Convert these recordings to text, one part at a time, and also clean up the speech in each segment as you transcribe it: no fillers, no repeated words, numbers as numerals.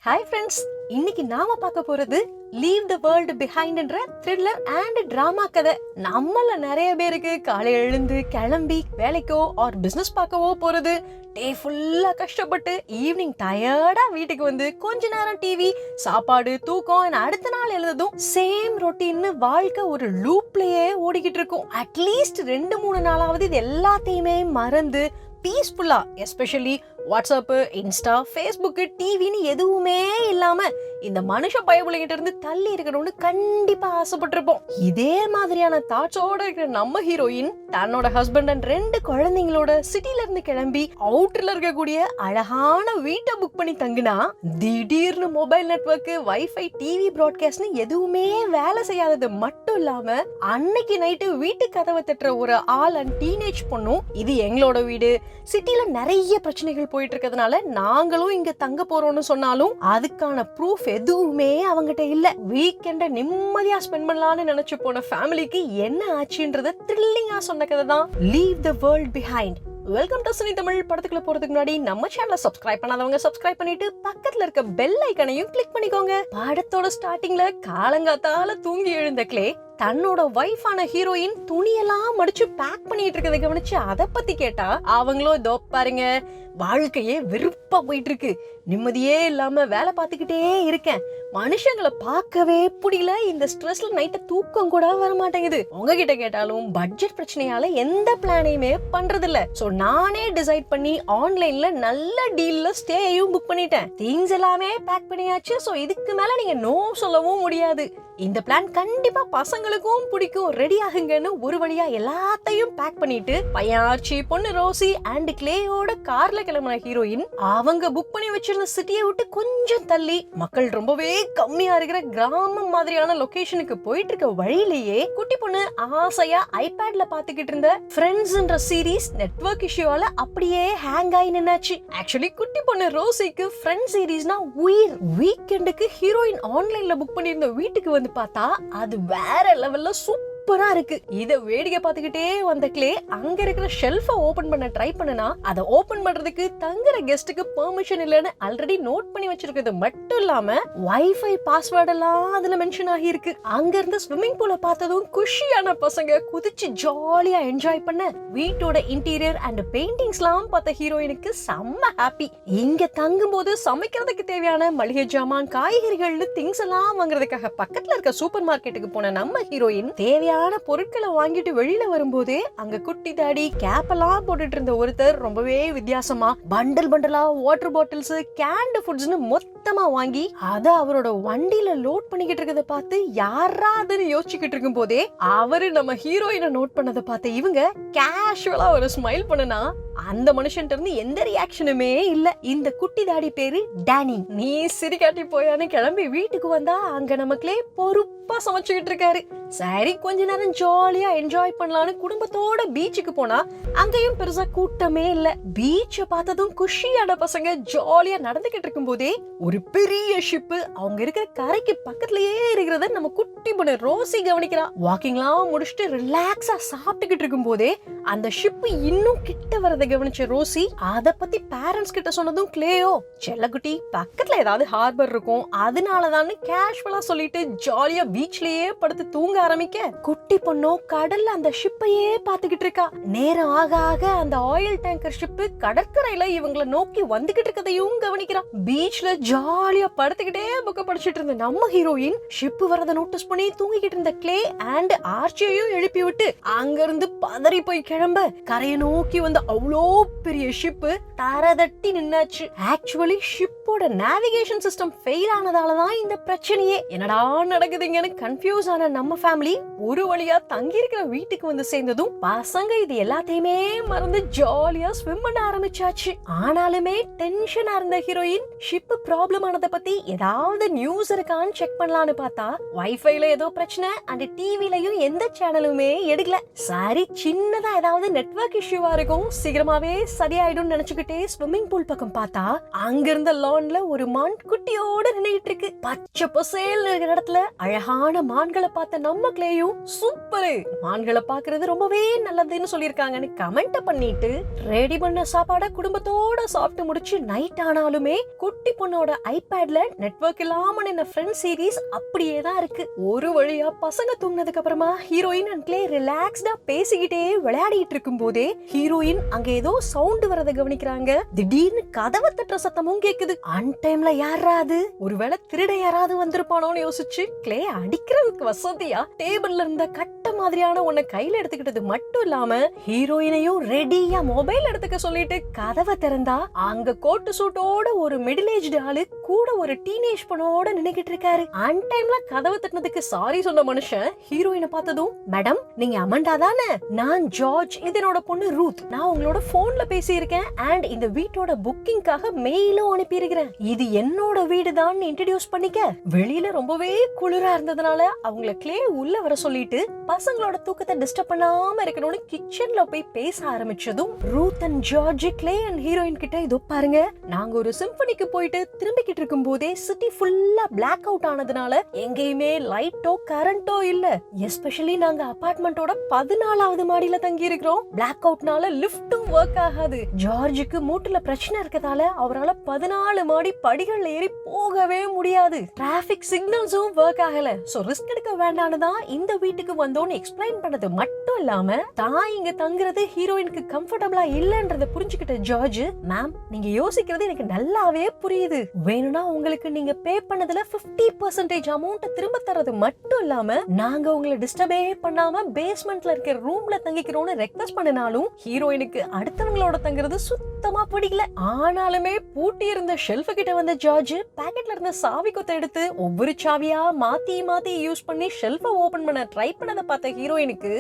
Hi friends, இன்னைக்கு நாம பார்க்க போறது லீவ் த வேர்ல்ட் பிஹைண்ட்ன்ற த்ரில்லர் அண்ட் டிராமா கதை. நம்மள நிறைய பேருக்கு காலையில எழுந்து கிளம்பி வேலைக்கோ ஆர் பிசினஸ் பார்க்கவோ போறது, டே ஃபுல்லா கஷ்டப்பட்டு ஈவினிங் டயர்டா வீட்டுக்கு வந்து கொஞ்ச நேரம் டிவி, சாப்பாடு, தூக்கம், அடுத்த நாள் எழுதும் சேம் ரொட்டீன்னு வாழ்க்கை ஒரு லூப்லயே ஓடிக்கிட்டு இருக்கும். அட்லீஸ்ட் 2-3 நாளாவது இது எல்லாத்தையுமே மறந்து பீஸ்ஃபுல்லா, எஸ்பெஷலி வாட்ஸ்அப், இன்ஸ்டா, ஃபேஸ்புக், டிவின்னு எதுவுமே இல்லாம இந்த மனுஷ பயபுள்ளைகிட்ட இருந்து தள்ளி இருக்கணும்னு கண்டிப்பா ஆசைப்பட்டிருப்போம். இதே மாதிரியான தாட்ஸோட இருக்கிற நம்ம ஹீரோயின் தன்னோட ஹஸ்பண்ட் அண்ட் 2 குழந்தைங்களோட சிட்டில இருந்து கிளம்பி அவுட்டர்ல இருக்கக்கூடிய அழகான வீட்டை புக் பண்ணி தங்குனா, திடீர்னு மொபைல் நெட்வொர்க், வைஃபை, டிவி ப்ராட்காஸ்ட்னு எதுவுமே வேலை செய்யாதது மட்டும் இல்லாம அன்னைக்கு நைட்டு வீட்டு கதவை தட்டுற ஒரு ஆள் அண்ட் டீனேஜ் பொண்ணும், இது எங்களோட வீடு, சிட்டில நிறைய பிரச்சனைகள் போயிட்டு இருக்கிறதுனால நாங்களும் இங்க தங்க போறோம்னு சொன்னாலும் அதுக்கான ப்ரூஃப் எதுவுமே அவங்ககிட்ட இல்ல. வீக்கெண்ட நிம்மதியா ஸ்பெண்ட் பண்ணலாம்னு நினைச்சு போன ஃபேமிலிக்கு என்ன ஆச்சுன்றத த்ரில்லிங்கா சொன்ன கதை தான் leave the world behind. Welcome to cine Tamil. படத்துக்குள்ள போறதுக்கு முன்னாடி நம்ம சேனலை சப்ஸ்கிரைப் பண்ணாதவங்க சப்ஸ்கிரைப் பண்ணிட்டு பக்கத்துல இருக்க பெல் ஐக்கனையும் கிளிக் பண்ணிக்கோங்க. படத்தோட ஸ்டார்டிங்ல காலங்காத்தால தூங்கி எழுந்த கிளே தன்னோட வைஃபான ஹீரோயின் துணியெல்லாம் மடிச்சு பேக் பண்ணிட்டு இருக்கதை கவனிச்சு அதை பத்தி கேட்டா, அவங்களும் இதோ பாருங்க, வாழ்க்கையே வெறுப்பா போயிட்டு இருக்கு, நிம்மதியே இல்லாம வேலை பார்த்துக்கிட்டே இருக்கேன், மனுஷங்களை பார்க்கவே புரியல, இந்த ஸ்ட்ரெஸ்ல நைட்டு தூக்கம் கூட வர மாட்டேங்குது, உங்ககிட்ட கேட்டாலும் பட்ஜெட் பிரச்சனையால எந்த பிளானையுமே பண்றது இல்ல, சோ நானே டிசைட் பண்ணி ஆன்லைன்ல நல்ல டீல்ல ஸ்டேயும் புக் பண்ணிட்டேன், திங்ஸ் எல்லாமே பேக் பண்ணியாச்சு, சோ இதுக்கு மேல நீங்க நோ சொல்லவும் முடியாது, இந்த பிளான் கண்டிப்பா பசங்களுக்கும் பிடிக்கும், ரெடி ஆகுங்கன்னு ஒரு வழியா எல்லாத்தையும் பேக் பண்ணிட்டு பையாச்சி, பொண்ணு ரோசி அண்ட் கிளேயோட கார்ல கிளம்பின ஹீரோயின் அவங்க புக் பண்ணி வச்சிருந்த சிட்டியை விட்டு கொஞ்சம் தள்ளி மக்கள் ரொம்பவே கம்மியா இருக்கிற கிராமம் மாதிரியான லொகேஷனுக்கு போயிட்டு இருக்க வழியிலேயே குட்டி பொண்ணு ஆசையா ஐபேட்ல பாத்துக்கிட்டு இருந்த ஃப்ரெண்ட்ஸ்ன்ற சீரீஸ் நெட்வொர்க் இஷ்யூவால அப்படியே ஹேங் ஆகி நின்னாச்சு. ஆக்சுவலி குட்டி பொண்ணு ரோசிக்கு ஃப்ரெண்ட் சீரீஸ்னா உயிர். வீக்கெண்டுக்கு ஹீரோயின் ஆன்லைன்ல புக் பண்ணியிருந்த வீட்டுக்கு வந்து பார்த்தா அது வேற லெவல்ல சூப்பரா இருக்கு. இத வேடிக்கை பார்த்துக்கிட்டே வந்த கிளே அங்க இருக்கிற ஷெல்ஃபை ஓபன் பண்ண ட்ரை பண்ணனா, அதை ஓபன் பண்றதுக்கு தங்குற கெஸ்ட்டுக்கு பெர்மிஷன் இல்லன்னு ஆல்ரெடி நோட் பண்ணி வச்சிருக்கிறது மட்டும் இல்லாம வைஃபை பாஸ்வேர்ட் எல்லாம் அதுல மென்ஷன் ஆகி இருக்கு. அங்க இருந்து ஸ்விம்மிங் பூலை பார்த்ததும் குஷியான பசங்க குதிச்சு ஜாலியா என்ஜாய் பண்ண, வீட்டோட இன்டீரியர் அண்ட் பெயிண்டிங்ஸ் எல்லாம் பார்த்த ஹீரோயினுக்கு செம்ம ஹாப்பி. இங்க தங்கும் போது சமைக்கிறதுக்கு தேவையான மளிகை ஜாமான், காய்கறிகள்னு திங்ஸ் எல்லாம் வாங்குறதுக்காக பக்கத்துல இருக்க சூப்பர் மார்க்கெட்டுக்கு போன நம்ம ஹீரோயின் தேவையான பொருட்களை வாங்கிட்டு வெளியில வரும்போதே அங்க குட்டி தாடி கேப் எல்லாம் போட்டுட்டு இருந்த ஒருத்தர் ரொம்பவே வித்தியாசமா பண்டல் பண்டலா வாட்டர் பாட்டில்ஸ், கேண்ட் ஃபுட்ஸ்னு மொத்தமா வாங்கி அத அவரோட வண்டியில லோட் பண்ணிக்கிட்டு இருக்கத பார்த்து யாராதுன்னு யோசிச்சுக்கிட்டு இருக்கும் போதே அவரு நம்ம ஹீரோயினை நோட் பண்ணதை பார்த்து இவங்க கேஷுவலா ஒரு ஸ்மைல் பண்ணுனா, அந்த மனுஷன் இருந்து எந்த ரியாக்ஷனுமே இல்ல. இந்த குட்டி தாடி பேரு டானி. நீ சிரிக்காட்டி போயான்னு கிளம்பி வீட்டுக்கு வந்தா அங்க நமக்குள்ளே பொறுப்பா சமைச்சுக்கிட்டு இருக்காரு. சரி கொஞ்ச நேரம் ஜாலியா என்ஜாய் பண்ணலான்னு குடும்பத்தோட பீச்சுக்கு போனா அங்கேயும் பெருசா கூட்டமே இல்ல. பீச்ச பார்த்ததும் குஷியான பசங்க ஜாலியா நடந்துகிட்டு இருக்கும் போதே ஒரு பெரிய ஷிப் அவங்க இருக்கிற கரைக்கு பக்கத்துலயே இருக்கிறத நம்ம குட்டி பொண்ணு ரோசி கவனிக்கிறா. வாக்கிங்லாம் முடிச்சுட்டு ரிலாக்ஸா சாப்பிட்டுக்கிட்டு இருக்கும் போதே அந்த ஷிப் இன்னும் கிட்ட வரத கவனிச்ச ரோசி அத பத்தி பேரண்ட்ஸ் கிட்ட சொன்னதும் கிளேயோ, செல்லக்குட்டி பக்கத்துல ஏதாவது ஹார்பர் இருக்கும் அதனாலதான் கேஷுவலா சொல்லிட்டு ஜாலியா பீச்லயே படுத்து தூங்க ஆரம்பிக்க, குட்டி பொண்ணோ கடல்ல அந்த ஷிப்பையே பாத்துக்கிட்டு இருக்கா. நேரம் ஆக ஆக அந்த ஆயில் டேங்கர் ஷிப் கடற்கரையில இவங்களை நோக்கி வந்துகிட்டு இருக்கதையும் கவனிக்கிறா. பீச்ல ஜாலியா படுத்துக்கிட்டே புக்க படிச்சுட்டு இருந்த நம்ம ஹீரோயின் ஷிப் வரத நோட்டீஸ் பண்ணி தூங்கிக்கிட்டு இருந்த கிளே அண்ட் ஆர்ச்சியையும் எழுப்பி விட்டு அங்க இருந்து பதறி போய் கிளம்ப கரையை நோக்கி வந்த அவ்வளோ பெரிய ஷிப் தரதட்டி நின்னாச்சு. ஆக்சுவலி ஷிப்போட நேவிகேஷன் சிஸ்டம் ஃபெயில் ஆனதாலதான் இந்த பிரச்சனையே. என்னடா நடக்குதுங்கன்னு கன்ஃபியூஸ் ஆன நம்ம ஃபேமிலி ஒரு வழியா தங்கி இருக்கிற வீட்டுக்கு வந்து சேர்ந்ததும் பசங்க இது எல்லாத்தையுமே மறந்து ஜாலியா ஸ்விம் பண்ண ஆரம்பிச்சாச்சு. ஆனாலுமே டென்ஷனா இருந்த ஹீரோயின் ஷிப் ப்ராப்ளம் ஆனதை பத்தி ஏதாவது நியூஸ் இருக்கான்னு செக் பண்ணலான்னு பார்த்தா வைஃபைல போன்ல ஏதோ பிரச்சனை அண்ட் டிவிலயும் எந்த சேனலுமே எடுக்கல. சரி சின்னதா ஏதாவது நெட்வொர்க் இஷ்யூவா இருக்கும், சீக்கிரமாவே சரியாயிடும் நினைச்சுக்கிட்டே ஸ்விம்மிங் பூல் பக்கம் பார்த்தா அங்க இருந்த லான்ல ஒரு மான் குட்டியோட நின்னுட்டு இருக்கு. பச்சை பசேல் இருக்கிற இடத்துல அழகான மான்களை பார்த்த நம்ம கிளேயும் சூப்பர், மான்களை பாக்குறது ரொம்பவே நல்லதுன்னு சொல்லிருக்காங்கன்னு கமெண்ட் பண்ணிட்டு ரெடி பண்ண சாப்பாட குடும்பத்தோட சாப்பிட்டு முடிச்சு நைட் ஆனாலுமே குட்டி பொண்ணோட ஐபேட்ல நெட்வொர்க் இல்லாம நின்ன ஃப்ரெண்ட் சீரிஸ் அப்படியே தான் இருக்கு. ஒரு வழியா பசங்க தூங்கினதுக்கு அப்புறமா ஹீரோயின் அண்ட் கிளே ரிலாக்ஸ்டா பேசிக்கிட்டே விளையாடிட்டு இருக்கும் போதே ஹீரோயின் அங்க ஏதோ சவுண்ட் வரத கவனிக்கிறாங்க. திடீர்னு கதவை தட்டுற சத்தமும் கேக்குது. அன்டைம்ல யாராவது ஒருவேளை திருட யாராவது வந்திருப்பானோன்னு யோசிச்சு கிளே அடிக்கிறதுக்கு வசதியா டேபிள்ல இருந்த கட்ட மாதிரியான ஒன்ன கையில எடுத்துக்கிட்டது மட்டும் இல்லாம ஹீரோயினையும் ரெடியா மொபைல் எடுத்துக்க சொல்லிட்டு கதவை திறந்தா அங்க கோட்டு சூட்டோட ஒரு மிடில் ஏஜ்டு ஆளு கூட ஒரு டீனேஜ் பொண்ணோட நின்னுகிட்டு இருக்காரு. அன்டைம்ல கதவை தட்டினதுக்கு சாரி சொன்ன மனுஷன் ஹீரோயினை பார்த்ததும், மேடம் நீங்க அமண்டா தானே, நான் ஜார்ஜ், இது என்னோட பொண்ணு ரூத், நான் உங்களோட போன்ல பேசி இருக்கேன் அண்ட் இந்த வீட்டோட புக்கிங்காக மெயிலும் அனுப்பி இருக்கிறேன், இது என்னோட வீடு தான் இன்ட்ரோடியூஸ் பண்ணிக்க. வெளியில ரொம்பவே குளிரா இருந்ததுனால அவங்கள கிளே உள்ள வர சொல்லிட்டு பசங்களோட தூக்கத்தை டிஸ்டர்ப் பண்ணாம இருக்கணும்னு கிச்சன்ல போய் பேச ஆரம்பிச்சதும் Ruth and George Clay and heroine கிட்ட இதோ பாருங்க, நாங்க ஒரு சிம்பனிக்கு போயிட்டு திரும்பிக்கிட்டு இருக்கும் போதே சிட்டி ஃபுல்லா பிளாக் அவுட் ஆனதுனால எங்கேயுமே லைட்டோ கரண்டோ இல்ல. எஸ்பெஷலி நாங்க அபார்ட்மெண்டோட 14வது மாடியில தங்கி இருக்கிறோம். பிளாக் அவுட்னால லிஃப்டும் ஒர்க் ஆகாது. ஜார்ஜுக்கு மூட்டுல பிரச்சனை இருக்கதால அவரால 14 மாடி படிகள் ஏறி போகவே முடியாது. டிராபிக் சிக்னல்ஸும் ஒர்க் ஆகல. சோ ரிஸ்க் எடுக்க வேண்டாம்னு தான் இந்த வீட்டுக்கு வந்தோன்னு எக்ஸ்பிளைன் பண்ணது மட்டும் இல்லாம தான் இங்க தங்குறது ஹீரோயினுக்கு கம்ஃபர்டபிளா இல்லன்றத புரிஞ்சுக்கிட்ட ஜார்ஜ், மேம் நீங்க யோசிக்கிறது எனக்கு நல்லாவே புரியுது, வேணும்னா உங்களுக்கு நீங்க பே பண்ணதுல 50% அமௌண்ட் திரும்ப தரது மட்டும் இல்லாம நாங்க உங்களை டிஸ்டர்பே பண்ணாம பேஸ்மெண்ட்ல இருக்க ரூம்ல தங்கிக்கிறோம்னு ரெக்வெஸ்ட் பண்ணனாலும் ஹீரோயினுக்கு அடுத்தவங்களோட தங்குறது சுத்தமா பிடிக்கல. ஆனாலுமே பூட்டி இருந்த ஷெல்ஃப் கிட்ட வந்த ஜார்ஜ் பாக்கெட்ல இருந்த சாவி கொத்த எடுத்து ஒவ்வொரு சாவியா மாத்தி மாத்தி யூஸ் பண்ணி ஷெல்ஃப ஓபன் பண்ண ட்ரை பண்ணத பார்த்த ஹீரோயினுக்கு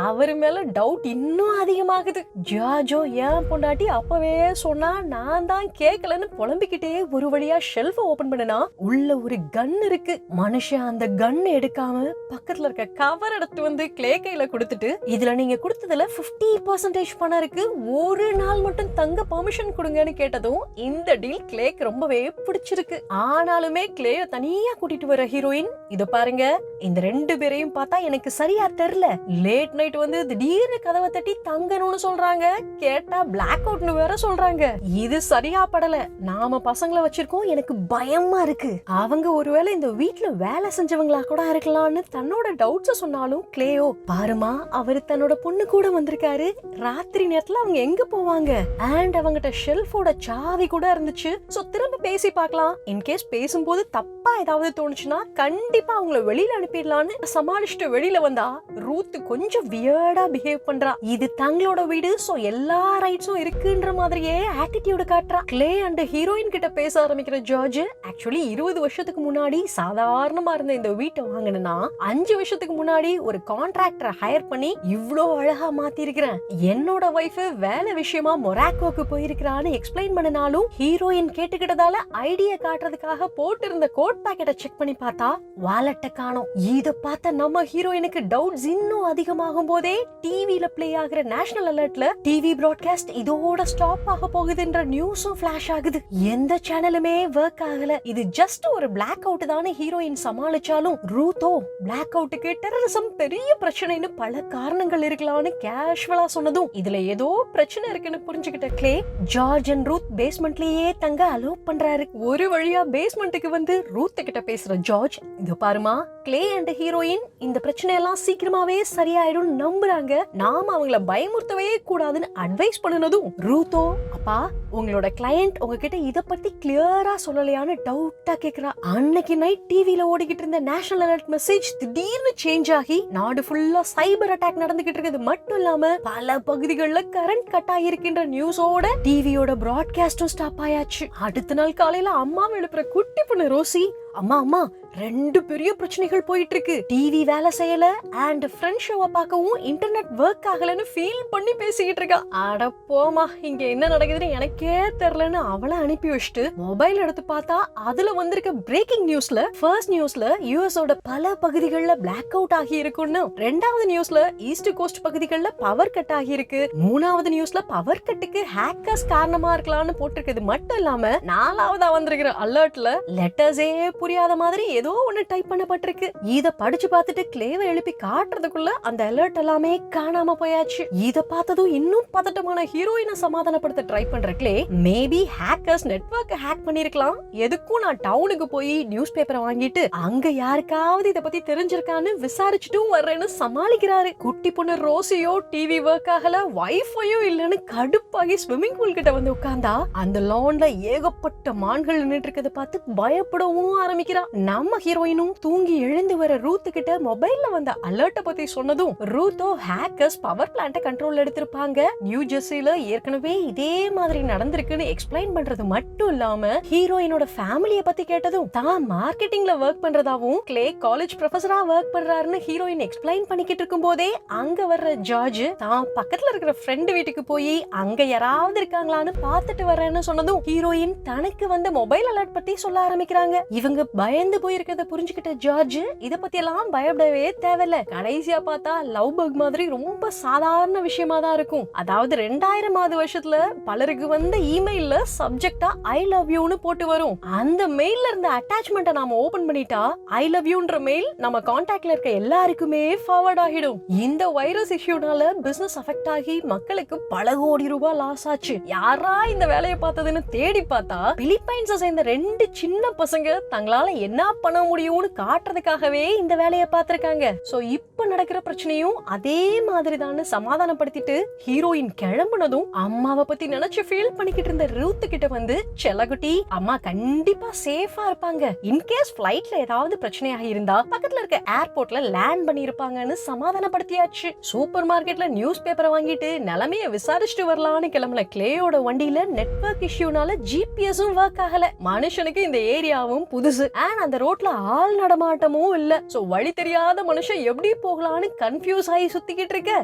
அவர் மேல டவுட் இன்னும் அதிகமாகுது. ஜார்ஜோ ஏன் பொண்டாட்டி அப்பவே சொன்னா நான் தான் கேட்கலன்னு புலம்பிக்கிட்டே ஒரு வழியா ஷெல்ஃப ஓபன் பண்ணனா உள்ள ஒரு கன் இருக்கு. மனுஷன் அந்த கன் எடுக்காம பக்கத்துல இருக்க கவர் எடுத்து வந்து கிளே கையில கொடுத்துட்டு, இதுல நீங்க கொடுத்ததுல 50% பணம் இருக்கு, ஒரு நாள் மட்டும் தங்க பெர்மிஷன் கொடுங்கன்னு கேட்டதும் இந்த டீல் கிளேக்கு ரொம்பவே பிடிச்சிருக்கு. ஆனாலுமே கிளேய தனியா கூட்டிட்டு வர ஹீரோயின், இத பாருங்க இந்த 2 பேரையும் பார்த்தா எனக்கு சரியா தெரியல, லேட் நைட் வந்து திடீர்னு கதவை தட்டி தங்கணும்னு சொல்றாங்க, கேட்டா பிளாக் அவுட்னு வேற சொல்றாங்க, இது சரியா படல, நாம பசங்களை வச்சிருக்கோம், எனக்கு பயமா இருக்கு, அவங்க ஒருவேளை இந்த வீட்ல வேலை செஞ்சவங்களா கூட இருக்கலாம்னு தன்னோட டவுட்ஸ் சொன்னாலும் கிளேயோ, பாருமா அவர் தன்னோட பொண்ணு கூட வந்திருக்காரு, ராத்திரி நேரத்துல அவங்க எங்க போவாங்க, அண்ட் அவங்ககிட்ட ஷெல்ஃபோட சாவி கூட இருந்துச்சு, சோ திரும்ப பேசி பார்க்கலாம், இன்கேஸ் பேசும்போது தப்பா ஏதாவது தோணுச்சுன்னா கண்டிப்பா அவங்கள வெளியில அனுப்பிடலான்னு சமாளிச்சுட்டு வெளியில வந்தா ரூத் கொஞ்சம் வியர்டா பிஹேவ் பண்றா. இது தங்களோட வீடு, சோ எல்லா ரைட்ஸும் இருக்குன்ற மாதிரியே ஆட்டிடியூட் காட்டுறா. கிளே அண்ட் ஹீரோயின் கிட்ட பேச ஆரம்பிக்கிற ஜார்ஜ், ஆக்சுவலி 20 வருஷத்துக்கு முன்னாடி சாதாரணமா இருந்த இந்த வீட்டை வாங்கினா 5 வருஷத்துக்கு முன்னாடி ஒரு கான்ட்ராக்டரை ஹையர் பண்ணி இவ்ளோ அழகா மாத்தி இருக்கிறேன், என்னோட வைஃப் வேலை விஷயமா மொராக்கோக்கு போயிருக்கிறான்னு எக்ஸ்பிளைன் பண்ணனாலும் ஹீரோயின் கேட்டுக்கிட்டதால ஐடியா காட்டுறதுக்காக போட்டு இருந்த கோட் பாக்கெட்டை செக் பண்ணி பார்த்தா வாலெட்டை காணோம். இத பார்த்த நம்ம ஹீரோயினுக்கு டவுட்ஸ் இன்னும் அதிகமாகும் போதே டிவில பிளே ஆகிற நேஷனல் அலர்ட்ல டிவி பிராட்காஸ்ட் இதோட ஸ்டாப் ஆக போகுதுன்ற நியூஸும் ஃபிளாஷ் ஆகுது. எந்த சேனலுமே ஒர்க் ஆகல. இது ஜஸ்ட் ஒரு பிளாக் அவுட் தானே ஹீரோயின் சமாளிச்சாலும் ரூத்தோ பிளாக் அவுட்டுக்கு டெரரிசம் பெரிய பிரச்சனைன்னு பல காரணங்கள் இருக்கலாம்னு கேஷுவலா சொன்னதும் இதுல ஏதோ பிரச்சனை இருக்குன்னு புரிஞ்சுக்கிட்ட கிளே ஜார்ஜ் அண்ட் ரூத் பேஸ்மெண்ட்லயே தங்க அலோ பண்றாரு. ஒரு வழியா பேஸ்மெண்ட்டுக்கு வந்து ரூத் கிட்ட பேசுற ஜார்ஜ், இது பாருமா கிளே அண்ட் ஹீரோயின் இந்த பிரச்சனை எல்லாம் சீக்கிரமாவே சரியாயிடும் நம்புறாங்க, நாம அவங்கள பயமுறுத்தவே கூடாதுன்னு அட்வைஸ் பண்ணனதும் ரூத்தோ, அப்பா உங்களோட கிளையண்ட் உங்ககிட்ட இத பத்தி கிளியரா சொல்லலையான்னு டவுட்டா கேக்குறா. அன்னைக்கு நைட் டிவில ஓடிக்கிட்டு இருந்த நேஷனல் அலர்ட் மெசேஜ் திடீர்னு சேஞ்ச் ஆகி நாடு ஃபுல்லா சைபர் அட்டாக் நடந்துகிட்டு இருக்குது மட்டும் இல்லாம பல பகுதிகளில் கரண்ட் கட் ஆகிருக்கின்ற நியூஸோட டிவியோட பிராட்காஸ்டும் ஸ்டாப் ஆயாச்சு. அடுத்த நாள் காலையில அம்மா எழுப்புற குட்டி பொண்ணு ரோசி, அம்மா அம்மா ரெண்டு பெரிய பிரச்சனைகள் போயிட்டு இருக்கு. டிவி வேலை செய்யல அண்ட் ஃப்ரெண்ட் ஷோவை பார்க்கவும் இன்டர்நெட் ஒர்க் ஆகலன்னு ஃபீல் பண்ணி பேசிக்கிட்டு இருக்கா. அட போமா, இங்க என்ன நடக்குதுன்னு எனக்கே தெரியலன்னு அவளை அனுப்பி வச்சுட்டு மொபைல் எடுத்து பார்த்தா அதுல வந்திருக்க பிரேக்கிங் நியூஸ்ல ஃபர்ஸ்ட் நியூஸ்ல யுஎஸோட பல பகுதிகளில் பிளாக் அவுட் ஆகி இருக்குன்னு, ரெண்டாவது நியூஸ்ல ஈஸ்ட் கோஸ்ட் பகுதிகளில் பவர் கட் ஆகி இருக்கு, மூணாவது நியூஸ்ல பவர் கட்டுக்கு ஹேக்கர்ஸ் காரணமா இருக்கலாம்னு போட்டிருக்கிறது மட்டும் இல்லாம நாலாவதா வந்திருக்கிற அலர்ட்ல லெட்டர்ஸே புரியாத மாதிரி ஏதோ ஒண்ணு டைப் பண்ணப்பட்டிருக்கு. இத படிச்சு பார்த்துட்டு கிளேவை எழுப்பி காட்டுறதுக்குள்ள அந்த அலர்ட் எல்லாமே காணாம போயாச்சு. இத பார்த்ததும் இன்னும் பதட்டமான ஹீரோயினை சமாதானப்படுத்த ட்ரை பண்ற clay, maybe hackers network hack பண்ணிருக்கலாம், எதுக்கும் நான் டவுனுக்கு போய் நியூஸ் பேப்பரை வாங்கிட்டு அங்க யாருக்காவது இத பத்தி தெரிஞ்சிருக்கான்னு விசாரிச்சுட்டும் வர்றேன்னு சமாளிக்கிறாரு. குட்டி பொண்ணு ரோசியோ டிவி ஒர்க் ஆகல, வைஃபையும் இல்லன்னு கடுப்பாகி ஸ்விம்மிங் பூல் கிட்ட வந்து உட்கார்ந்தா அந்த லான்ல ஏகப்பட்ட மான்கள் நின்னுட்டு இருக்கத பார்த்து பயப்படவும் ஆரம்பிக்கிறா. நம்ம ஹீரோயினும் தூங்கி எழுந்து வர ரூத் கிட்ட மொபைல்ல வந்த அலர்ட்ட பத்தி சொன்னதும் ரூத்தோ ஹேக்கர்ஸ் பவர் பிளான்ட்ட கண்ட்ரோல்ல எடுத்திருப்பாங்க, நியூ ஜெர்சில ஏற்கனவே இதே மாதிரி நடந்திருக்குன்னு எக்ஸ்பிளைன் பண்றது மட்டும் இல்லாம ஹீரோயினோட ஃபேமிலிய பத்தி கேட்டதும் தான் மார்க்கெட்டிங்ல ஒர்க் பண்றதாவும் கிளே காலேஜ் ப்ரொஃபஸரா ஒர்க் பண்றாருன்னு ஹீரோயின் எக்ஸ்பிளைன் பண்ணிக்கிட்டு இருக்கும் போதே அங்க வர்ற ஜார்ஜ் தான் பக்கத்துல இருக்கிற ஃப்ரெண்ட் வீட்டுக்கு போய் அங்க யாராவது இருக்காங்களான்னு பாத்துட்டு வரேன்னு சொன்னதும் ஹீரோயின் தனக்கு வந்து மொபைல் அலர்ட் பத்தி சொல்ல ஆரம்பிக்கிறாங்க. இவங்க பயந்து போயிருக்கிறத புரிஞ்சுக்கிட்ட ஜார்ஜ் இத பத்தி எல்லாம் பயப்படவே தேவையில்ல, கடைசியா பார்த்தா லவ் பக் மாதிரி ரொம்ப சாதாரண விஷயமா தான் இருக்கும். அதாவது 2000வது வருஷத்துல பலருக்கு வந்த இமெயில்ல சப்ஜெக்டா ஐ லவ் யூன்னு போட்டு வரும். அந்த மெயில்ல இருந்த அட்டாச்மெண்ட்டை நாம ஓபன் பண்ணிட்டா ஐ லவ் யூன்ற மெயில் நம்ம கான்டாக்ட்ல இருக்க எல்லாருக்குமே ஃபார்வர்ட் ஆகிடும். இந்த வைரஸ் இஷ்யூனால பிசினஸ் அஃபெக்ட் ஆகி மக்களுக்கு பல கோடி ரூபாய் லாஸ் ஆச்சு. யாரா இந்த வேலையை பார்த்ததுன்னு தேடி பார்த்தா பிலிப்பைன்ஸை சேர்ந்த 2 சின்ன பசங்க தங்களால என்ன பண்ண முடியும்னு காட்டுறதுக்காகவே இந்த வேலையை பார்த்திருக்காங்க. சோ இப்ப நடக்கிற பிரச்சனையும் அதே மாதிரி தான் சமாதானப்படுத்திட்டு ஹீரோயின் கிளம்புனதும் அம்மாவை பத்தி நினைச்சு ஃபீல் பண்ணிக்கிட்டு இருந்த ரூத் கிட்ட வந்து, செல்லகுட்டி அம்மா கண்டிப்பா சேஃபா இருப்பாங்க, இன்கேஸ் பிளைட்ல ஏதாவது பிரச்சனையாக இருந்தா பக்கத்துல இருக்க ஏர்போர்ட்ல லேண்ட் பண்ணி இருப்பாங்கன்னு சமாதானப்படுத்தியாச்சு. சூப்பர் மார்க்கெட்ல நியூஸ் பேப்பரை வாங்கிட்டு நிலைமைய விசாரிச்சுட்டு வரலான்னு கிளம்புன கிளேயோட வண்டியில நெட்வொர்க் இஷ்யூனால ஜிபிஎஸும் ஒர்க் ஆகல. மனுஷனுக்கு இந்த ஏரியாவும் புதுசு அண்ட் அந்த ரோட்ல ஆள் நடமாட்டமும் இல்ல. சோ வழி தெரியாத மனுஷன் எப்படி போகலான்னு கன்ஃபியூஸ் ஆகி சுத்திக்கிட்டு இருக்க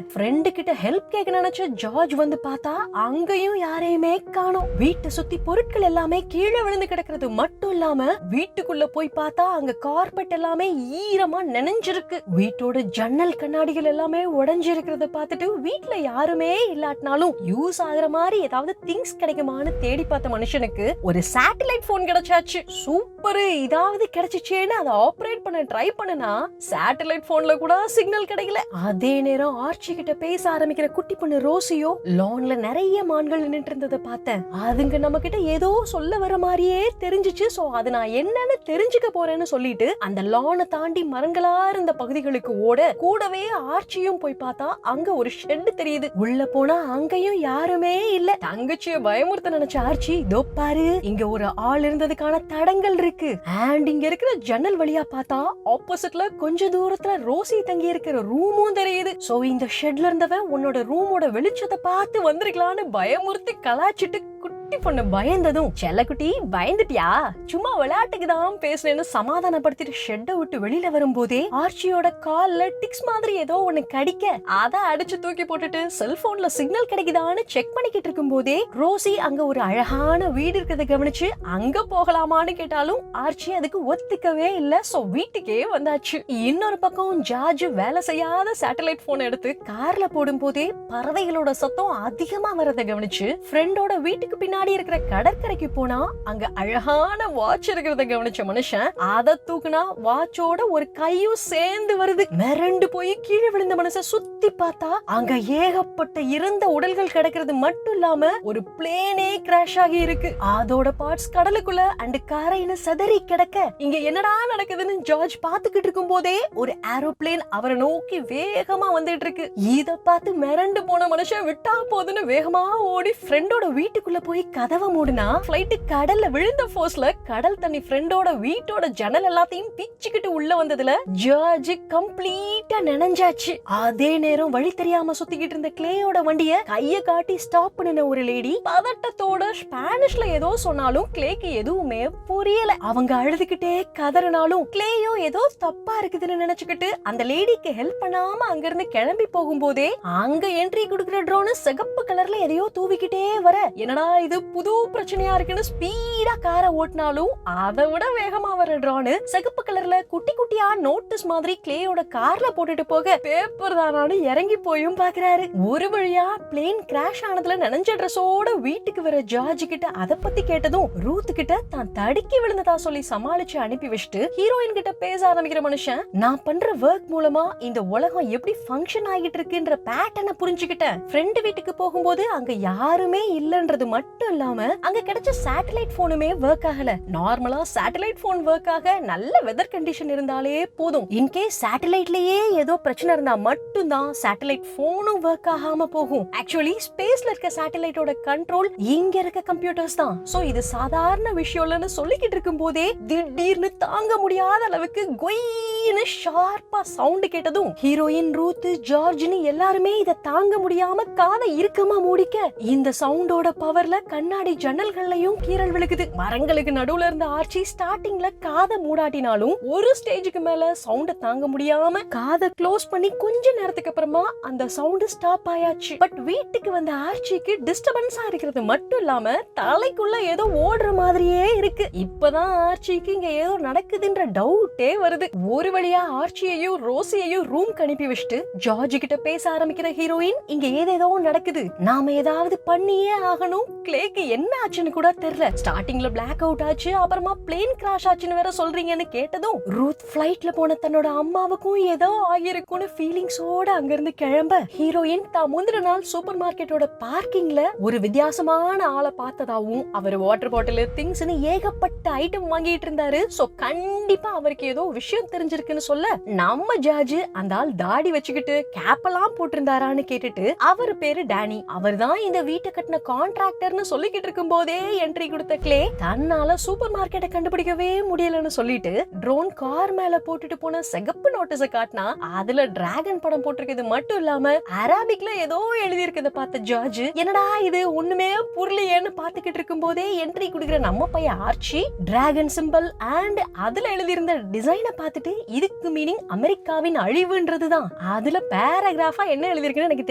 ஃப்ரெண்டு கிட்ட ஹெல்ப் கேட்க நினைச்ச ஜார்ஜ் வந்து பார்த்தா அங்கேயும் யாரையுமே காணோம். வீட்டை சுத்தி பொருட்கள் எல்லாமே கீழே விழுந்து கிடக்கிறது மட்டும் இல்லாம வீட்டுக்குள்ள போய் பார்த்தா அங்க கார்பெட் எல்லாமே ஈரமா நனைஞ்சிருக்கு. வீட்டோட ஜன்னல் கண்ணாடிகள் எல்லாமே உடைஞ்சிருக்கிறத பார்த்துட்டு வீட்டுல யாருமே இல்லாட்டினாலும் யூஸ் ஆகுற மாதிரி ஏதாவது திங்ஸ் கிடைக்குமான்னு தேடி பார்த்த மனுஷனுக்கு ஒரு சேட்டலைட் போன் கிடைச்சாச்சு. சூப்பர், இதாவது கிடைச்சிச்சேன்னு அதை ஆபரேட் பண்ண ட்ரை பண்ணனா சேட்டலைட் போன்ல கூட சிக்னல் கிடைக்கல. அதே நேரம் ஆர்ச்சி கிட்ட பேச ஆரம்பிக்கிற குட்டி பொண்ணு ரோசியோ லான்ல நிறைய மான்கள் நின்னுட்டு இருந்ததை பார்த்தேன். அதுங்க நம்ம கிட்ட ஏதோ சொல்ல வர மாதிரியே தெரிஞ்சிச்சு. சோ அது நான் என்னன்னு தெரிஞ்சுக்க போறேன்னு சொல்லிட்டு அந்த லானை தாண்டி மரங்களா இருந்த பகுதிகளுக்கு ஓட கூடவே ஆர்ச்சியும் போய் பார்த்தா அங்க ஒரு ஷெட் தெரியுது. உள்ள போனா அங்கேயும் யாருமே இல்ல. தங்கச்சிய பயமுறுத்த நினைச்ச ஆர்ச்சி, இதோ பாரு இங்க ஒரு ஆள் இருந்ததுக்கான தடங்கள் இருக்கு. அண்ட் இங்க இருக்கிற ஜன்னல் வழியா பார்த்தா ஆப்போசிட்ல கொஞ்ச தூரத்துல ரோசி தங்கி இருக்கிற ரூமும் தெரியுது. சோ இந்த ஷெட்ல இருந்தவன் உன்னோட ரூமோட வெளிச்சத்தை பார்த்து வந்திருக்கலான்னு பயமுறுத்தி கலாச்சிட்டு குட்டி பொண்ணு பயந்ததும், செல்லக்குட்டி பயந்துட்டியா, சும்மா விளையாட்டுக்கு தான் பேசுறேன்னு சமாதானப்படுத்திட்டு ஷெட்டை விட்டு வெளியில வரும்போதே ஆர்ச்சியோட கால்ல டிக்ஸ் மாதிரி ஏதோ ஒண்ணு கடிக்க அதை அடிச்சு தூக்கி போட்டுட்டு செல்போன்ல சிக்னல் கிடைக்குதான்னு செக் பண்ணிக்கிட்டு இருக்கும் போதே ரோசி அங்க ஒரு அழகான வீடு இருக்கிறத கவனிச்சு அங்க போகலாமான்னு கேட்டாலும் ஆர்ச்சி அதுக்கு ஒத்துக்கவே இல்ல. சோ வீட்டுக்கே வந்தாச்சு. இன்னொரு பக்கம் ஜார்ஜ் வேலை செய்யாத சேட்டலைட் போன் எடுத்து கார்ல போடும் போதே பறவைகளோட சத்தம் அதிகமா வரத கவனிச்சு ஃப்ரெண்டோட வீட்டுக்கு பின்னாடி இருக்கிற கடற்கரைக்கு போனா அங்க அழகான வாட்ச் இருக்கிறத கவனிச்ச மனுஷன் அதை தூக்குனா வாட்சோட ஒரு கையும் சேர்ந்து வருது. மிரண்டு போய் கீழே விழுந்த மனுஷன் சுத்தி பார்த்தா அங்க ஏகப்பட்ட இறந்த உடல்கள் கிடக்கிறது மட்டும் இல்லாம ஒரு பிளேனே கிராஷ் ஆகி இருக்கு. அதோட பார்ட்ஸ் கடலுக்குள்ள அண்ட் கரையில சதறி கிடக்க இங்க என்னடா நடக்குதுன்னு ஜார்ஜ் பாத்துக்கிட்டு இருக்கும் போதே ஒரு ஏரோப்ளேன் அவரை நோக்கி வேகமா வந்துட்டு இருக்கு. இத பார்த்து மிரண்டு போன மனுஷன் விட்டா போதுன்னு வேகமா ஓடி ஃப்ரெண்டோட வீட்டுக்குள்ள போய் கதவை மூடுனா ஃபிளைட் கடல்ல விழுந்த போர்ஸ்ல கடல் தண்ணி ஃப்ரெண்டோட வீட்டோட ஜன்னல் எல்லாத்தையும் பிச்சுக்கிட்டு உள்ள வந்ததுல ஜார்ஜ் கம்ப்ளீட்டா நனைஞ்சாச்சு. அதே நேரம் வழி தெரியாம சுத்திக்கிட்டு இருந்த கிளேயோட வண்டிய கைய காட்டி ஸ்டாப் பண்ணின ஒரு லேடி பதட்டத்தோட ஸ்பானிஷ்ல ஏதோ சொன்னாலும் கிளேக்கு எதுவுமே புரியல. அவங்க அழுதுகிட்டே கதறினாலும் கிளேயோ ஏதோ தப்பா இருக்குதுன்னு நினைச்சுக்கிட்டு அந்த லேடிக்கு ஹெல்ப் பண்ணாம அங்க இருந்து கிளம்பி போகும்போதே அங்க என்ட்ரி கொடுக்கிற ட்ரோன் சிகப்பு கலர்ல எதையோ தூவிக்கிட்டே வர, என்னடா இது புது பிரச்சனையா இருக்குன்னு ஸ்பீடா காரை ஓட்டினாலும் அதை விட வேகமா வர ட்ரோன் சிகப்பு கலர்ல குட்டி குட்டியா நோட்டீஸ் மாதிரி கிளேயோட கார்ல போட்டுட்டு போக பேப்பர் தானான்னு இறங்கி போயும் பாக்குறாரு. ஒரு வழியா பிளேன் கிராஷ் ஆனதுல நனைஞ்ச ட்ரெஸ்ஸோட வீட்டுக்கு வர ஜார்ஜ் கிட்ட அத பத்தி கேட்டதும் ரூத் கிட்ட தான் தடுக்கி விழுந்ததா சொல்லி சமாளிச்சு அனுப்பி வச்சுட்டு ஹீரோயின் கிட்ட பேச ஆரம்பிக்கிற மனுஷன், நான் பண்ற ஒர்க் மூலமா இந்த உலகம் எப்படி ஃபங்க்ஷன் ஆகிட்டு இருக்குன்ற பேட்டர்னை புரிஞ்சுக்கிட்டேன். ஃப்ரெண்ட் வீட்டுக்கு போகும்போது அங்க யாருமே இல்லன்றது மட்டும் இல்லாம அங்க கிடைச்ச சேட்டலைட் போனுமே ஒர்க் ஆகல. நார்மலா சேட்டலைட் போன் ஒர்க் ஆக நல்ல வெதர் கண்டிஷன் இருந்தாலே போதும். இன்கேஸ் சேட்டலைட்லயே ஏதோ பிரச்சனை இருந்தா மட்டும் தான் சேட்டலைட் போனும் ஒர்க் ஆகாம போகும். ஆக்சுவலி ஸ்பேஸ்ல இருக்க சேட்டலைட்டோட கண்ட்ரோல் இங்க இருக்க கம்ப்யூட்டர்ஸ் தான். சோ இது சாதாரண விஷயம் இல்லன்னு சொல்லிக்கிட்டு இருக்கும் போதே திடீர்னு தாங்க முடியாத அளவுக்கு கொய்னு ஷார்ப்பா சவுண்ட் கேட்டதும் ஹீரோயின் ரூத் ஜார்ஜ்னு எல்லாருமே இத தாங்க முடியாம காதை இறுக்கமா மூடிக்க இந்த சவுண்டோட பவர்ல கண்ணாடி ஜன்னல்கள்லயும் கீறல் விழுகுது. மரங்களுக்கு நடுவுல இருந்த ஆர்ச்சி ஸ்டார்டிங்ல காதை மூடாட்டினாலும் ஒரு ஸ்டேஜுக்கு மேல சவுண்ட தாங்க முடியாம காதை க்ளோஸ் பண்ணி கொஞ்ச நேரத்துக்கு அப்புறமா அந்த சவுண்ட் ஸ்டாப் ஆயாச்சு. பட் வீட்டுக்கு வந்த ஆர்ச்சிக்கு டிஸ்டர்பன்ஸா இருக்கிறது மட்டும் இல்லாம தலைக்குள்ள ஏதோ ஓடுற மாதிரியே இருக்கு. இப்பதான் ஆர்ச்சிக்கு இங்க ஏதோ நடக்குதுன்ற டவுட்டே வருது. ஒரு வழியா ஆர்ச்சியையும் ரோசியையும் ரூம் அனுப்பி வச்சுட்டு ஜார்ஜ் கிட்ட பேச ஆரம்பிக்கிற ஹீரோயின், இங்க ஏதேதோ நடக்குது, நாம ஏதாவது பண்ணியே ஆகணும். கிளேக்கு என்ன ஆச்சுன்னு கூட தெரியல. ஸ்டார்டிங்ல பிளாக் அவுட் ஆச்சு, அப்புறமா பிளேன் கிராஷ் ஆச்சுன்னு வேற சொல்றீங்கன்னு கேட்டதும் ரூத் ஃபிளைட்ல போன தன்னோட அம்மாவுக்கும் ஏதோ ஆகிருக்கும்னு ஃபீலிங்ஸோட அங்க இருந்து கிளம்ப ஹீரோயின் தான் முந்தின நாள் சூப்பர் மார்க்கெட்டோட பார்க்கிங்ல ஒரு வித்தியாசமான ஆளை பார்த்ததாவும் அவர் வாட்டர் பாட்டில் திங்ஸ்னு ஏகப்பட்ட ஐட்டம் வாங்கிட்டு இருந்தாரு. சோ கண்டிப்பா அவருக்கு ஏதோ விஷயம் தெரிஞ்சிருக்குன்னு சொல்ல நம்ம ஜார்ஜ் அந்த ஆள் தாடி வச்சுக்கிட்டு கேப் எல்லாம் போட்டிருந்தாரான்னு கேட்டுட்டு அவர் பேரு டேனி, அவர் தான் இந்த வீட்டை கட்டின கான்ட்ராக்டர்னு சொல்லிக்கிட்டு இருக்கும் போதே என்ட்ரி கொடுத்த கிளே தன்னால சூப்பர் மார்க்கெட்டை கண்டுபிடிக்கவே முடியலன்னு சொல்லிட்டு ட்ரோன் கார் மேல போட்டுட்டு போன சிகப்பு நோட்டீஸ காட்டினா அதுல டிராகன் படம் போட்டிருக்கிறது மட்டும் இல்லாம அரபிக்ல ஏதோ எழுதி இருக்கிறத பார்த்த ஜார்ஜ், என்னடா இது ஒண்ணுமே புரியலையேன்னு பாத்துக்கிட்டு இருக்கும் போதே என்ட்ரி கொடுக்கிற நம்ம பையன் ஆர்ச்சி டிராகன் சிம்பிள் அண்ட் அதுல எழுதி இருந்த டிசைனை பார்த்துட்டு இதுக்கு மீனிங் அமெரிக்காவின் அழிவுன்றதுதான். அதுல பேராகிராஃபா என்ன எழுதிருக்குன்னு எனக்கு